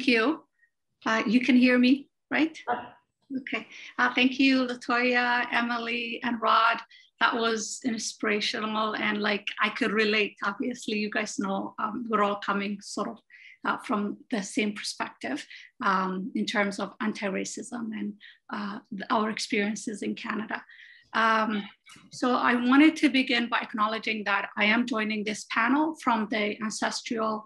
Thank you. You can hear me, right? Okay. Thank you, Latoya, Emily, and Rod. That was inspirational, and like I could relate. Obviously, you guys know we're all coming sort of from the same perspective in terms of anti-racism and our experiences in Canada. So I wanted to begin by acknowledging that I am joining this panel from the ancestral,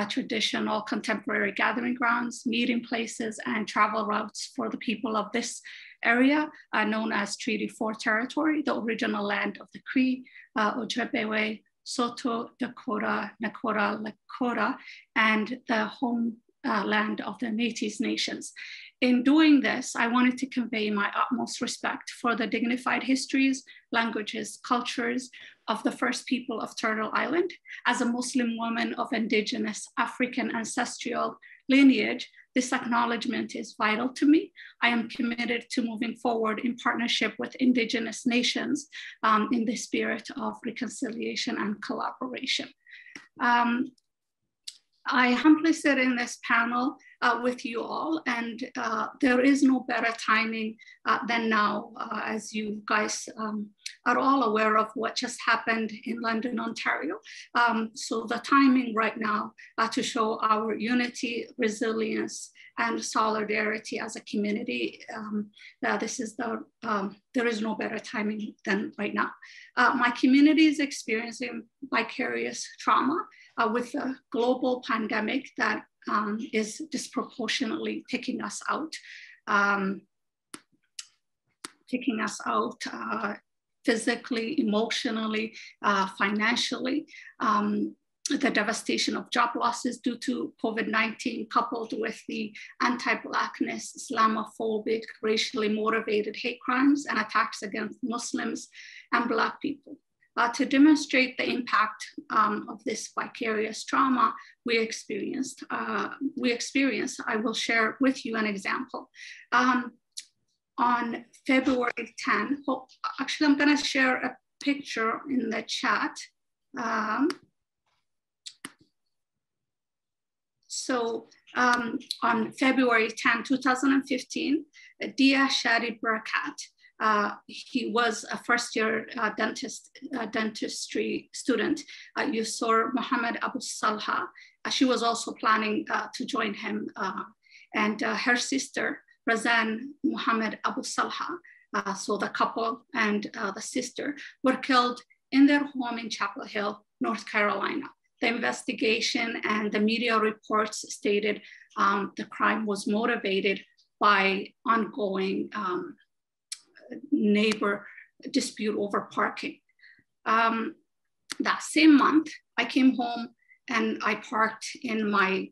traditional, contemporary gathering grounds, meeting places, and travel routes for the people of this area known as Treaty 4 territory, the original land of the Cree, Ojibwe, Saulteaux, Dakota, Nakota, Lakota, and the home land of the Métis nations. In doing this, I wanted to convey my utmost respect for the dignified histories, languages, cultures of the first people of Turtle Island. As a Muslim woman of Indigenous African ancestral lineage, this acknowledgement is vital to me. I am committed to moving forward in partnership with Indigenous nations in the spirit of reconciliation and collaboration. I humbly sit in this panel with you all, and there is no better timing than now, as you guys are all aware of what just happened in London, Ontario. So the timing right now to show our unity, resilience, and solidarity as a community, this is there is no better timing than right now. My community is experiencing vicarious trauma with a global pandemic that is disproportionately taking us out physically, emotionally, financially. The devastation of job losses due to COVID-19, coupled with the anti-Blackness, Islamophobic, racially motivated hate crimes and attacks against Muslims and Black people. To demonstrate the impact of this vicarious trauma we experienced, I will share with you an example. On February 10, actually I'm gonna share a picture in the chat. On February 10, 2015, Dia Shadi Barakat, he was a first-year dentistry student. Yusor Mohammed Abu Salha, she was also planning to join him, and her sister, Razan Mohammed Abu Salha, so the couple and the sister were killed in their home in Chapel Hill, North Carolina. The investigation and the media reports stated the crime was motivated by ongoing neighbor dispute over parking. That same month, I came home and I parked in my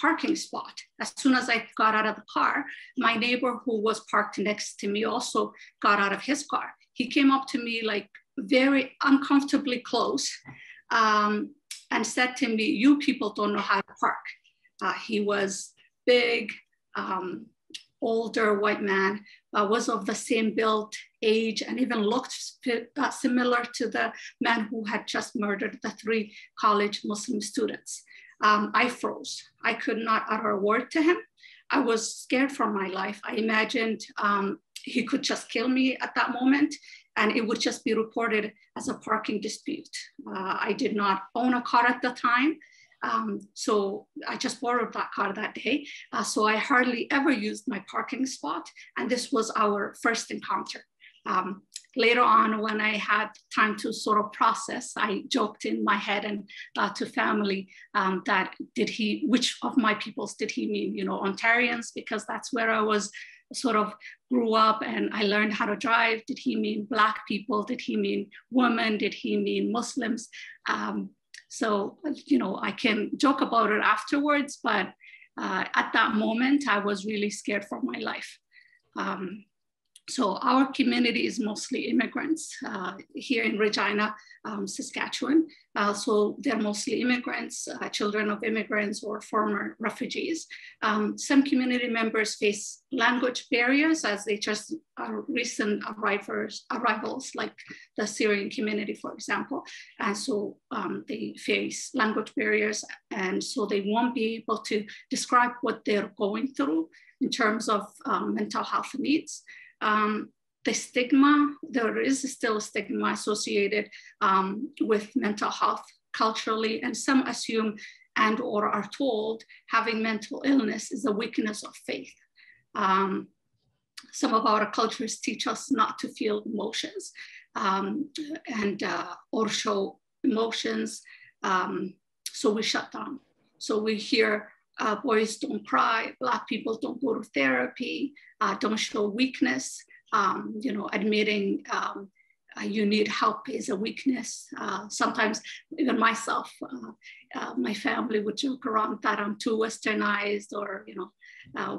parking spot. As soon as I got out of the car, my neighbor who was parked next to me also got out of his car. He came up to me like very uncomfortably close and said to me, "You people don't know how to park." He was big, older white man, was of the same build, age, and even looked similar to the man who had just murdered the 3 college Muslim students. I froze. I could not utter a word to him. I was scared for my life. I imagined he could just kill me at that moment, and it would just be reported as a parking dispute. I did not own a car at the time, so I just borrowed that car that day. So I hardly ever used my parking spot, and this was our first encounter. Later on, when I had time to sort of process, I joked in my head and to family that which of my peoples did he mean? You know, Ontarians, because that's where I was sort of grew up and I learned how to drive. Did he mean Black people? Did he mean women? Did he mean Muslims? So, you know, I can joke about it afterwards, but at that moment, I was really scared for my life. So our community is mostly immigrants here in Regina, Saskatchewan. So they're mostly immigrants, children of immigrants or former refugees. Some community members face language barriers as they just are recent arrivals, like the Syrian community, for example. And so they face language barriers, and so they won't be able to describe what they're going through in terms of mental health needs. The stigma, there is still a stigma associated with mental health culturally, and some assume and or are told having mental illness is a weakness of faith. Some of our cultures teach us not to feel emotions or show emotions, so we shut down. So we hear boys don't cry, Black people don't go to therapy, don't show weakness. Admitting you need help is a weakness. Sometimes even myself, my family would joke around that I'm too westernized, or,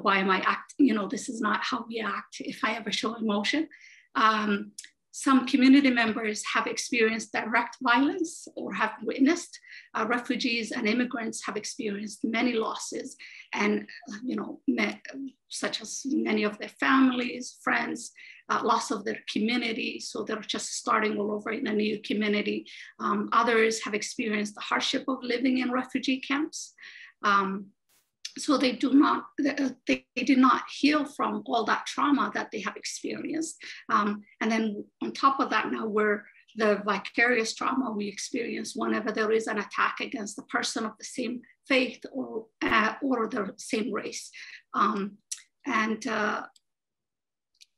why am I acting? This is not how we act if I ever show emotion. Some community members have experienced direct violence or have witnessed. Refugees and immigrants have experienced many losses, and such as many of their families, friends, loss of their community. So they're just starting all over in a new community. Others have experienced the hardship of living in refugee camps. So they did not heal from all that trauma that they have experienced. And then on top of that, now the vicarious trauma we experience whenever there is an attack against the person of the same faith or the same race.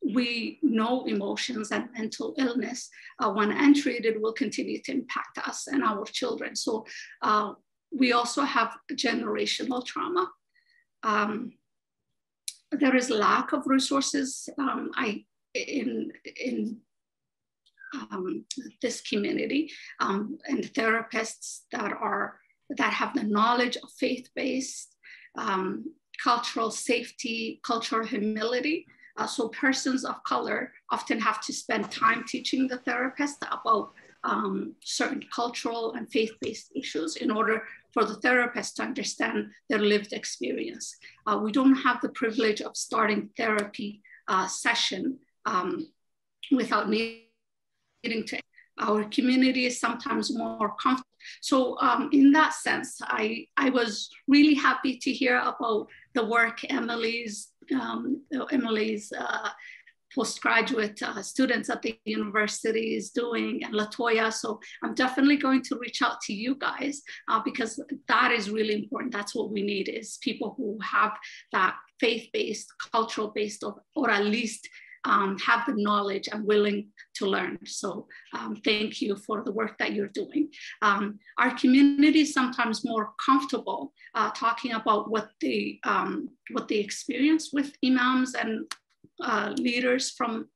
We know emotions and mental illness, when untreated, will continue to impact us and our children. So we also have generational trauma. There is lack of resources in this community, and therapists that have the knowledge of faith-based, cultural safety, cultural humility. So persons of color often have to spend time teaching the therapist about certain cultural and faith-based issues in order for the therapist to understand their lived experience. We don't have the privilege of starting therapy session without needing to. Our community is sometimes more comfortable. So in that sense, I was really happy to hear about the work Emily's postgraduate students at the university is doing, and Latoya. So I'm definitely going to reach out to you guys because that is really important. That's what we need, is people who have that faith-based, cultural-based, or at least have the knowledge and willing to learn. So thank you for the work that you're doing. Our community is sometimes more comfortable talking about what they experience with imams and leaders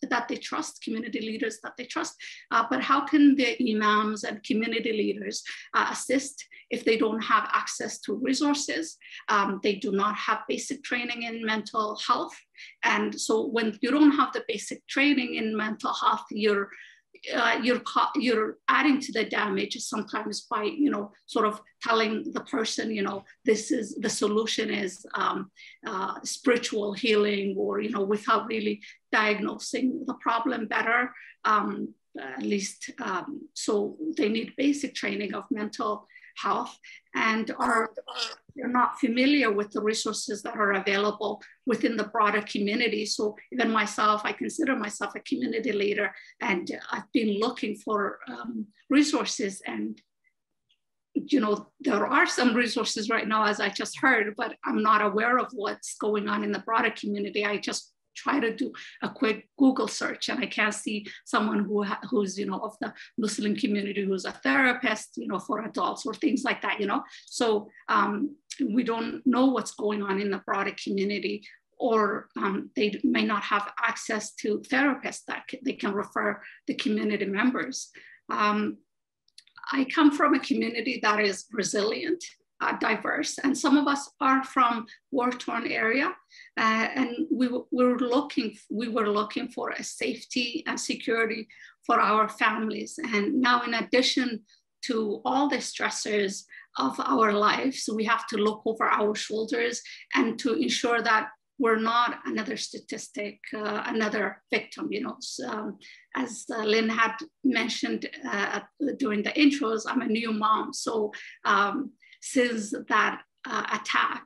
that they trust, community leaders that they trust. But how can the imams and community leaders assist if they don't have access to resources? They do not have basic training in mental health. And so when you don't have the basic training in mental health, you're adding to the damage sometimes by, sort of telling the person, this is the solution is spiritual healing, or, without really diagnosing the problem better, at least. So they need basic training of mental health, and they're not familiar with the resources that are available within the broader community. So even myself, I consider myself a community leader, and I've been looking for resources, and there are some resources right now, as I just heard, but I'm not aware of what's going on in the broader community. I just try to do a quick Google search, and I can't see someone who's of the Muslim community who's a therapist, for adults or things like that, So we don't know what's going on in the broader community, or they may not have access to therapists that they can refer the community members. I come from a community that is resilient. diverse, and some of us are from war-torn area, and we were looking for a safety and security for our families. And now, in addition to all the stressors of our lives, we have to look over our shoulders and to ensure that we're not another statistic, another victim. As Lynn had mentioned during the intros, I'm a new mom. So since that attack,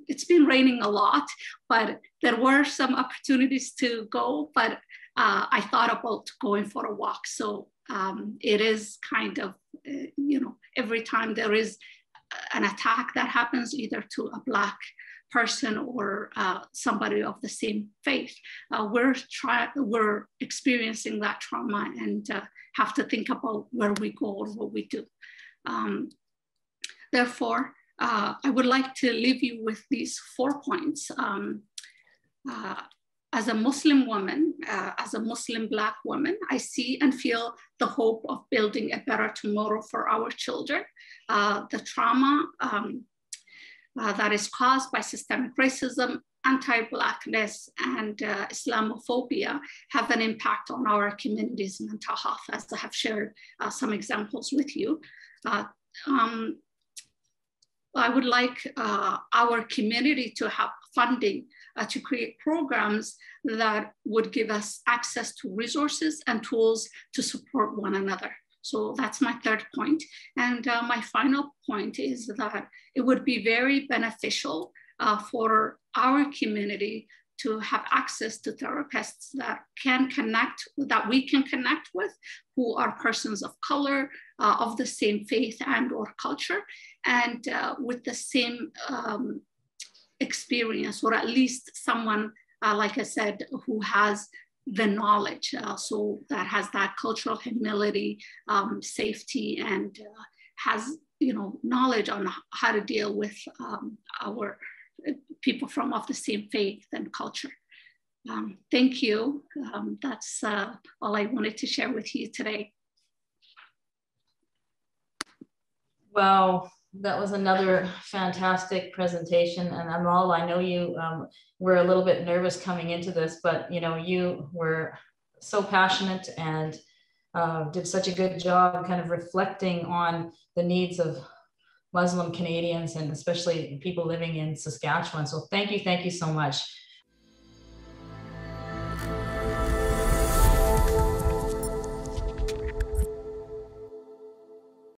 it's been raining a lot, but there were some opportunities to go, but I thought about going for a walk. So it is kind of, every time there is an attack that happens either to a Black person or somebody of the same faith, we're experiencing that trauma and have to think about where we go or what we do. Therefore, I would like to leave you with these 4 points. As a Muslim woman, as a Muslim Black woman, I see and feel the hope of building a better tomorrow for our children. The trauma that is caused by systemic racism, anti-Blackness, and Islamophobia have an impact on our community's mental health, as I have shared some examples with you. I would like our community to have funding to create programs that would give us access to resources and tools to support one another. So that's my 3rd point. And my final point is that it would be very beneficial for our community to have access to therapists that we can connect with, who are persons of color, of the same faith and or culture, and with the same experience, or at least someone, like I said, who has the knowledge, so that has that cultural humility, safety, and has knowledge on how to deal with our people of the same faith and culture. Thank you. That's all I wanted to share with you today. Wow, that was another fantastic presentation. And Amal, I know you were a little bit nervous coming into this, but you were so passionate and did such a good job kind of reflecting on the needs of Muslim Canadians and especially people living in Saskatchewan. So thank you so much.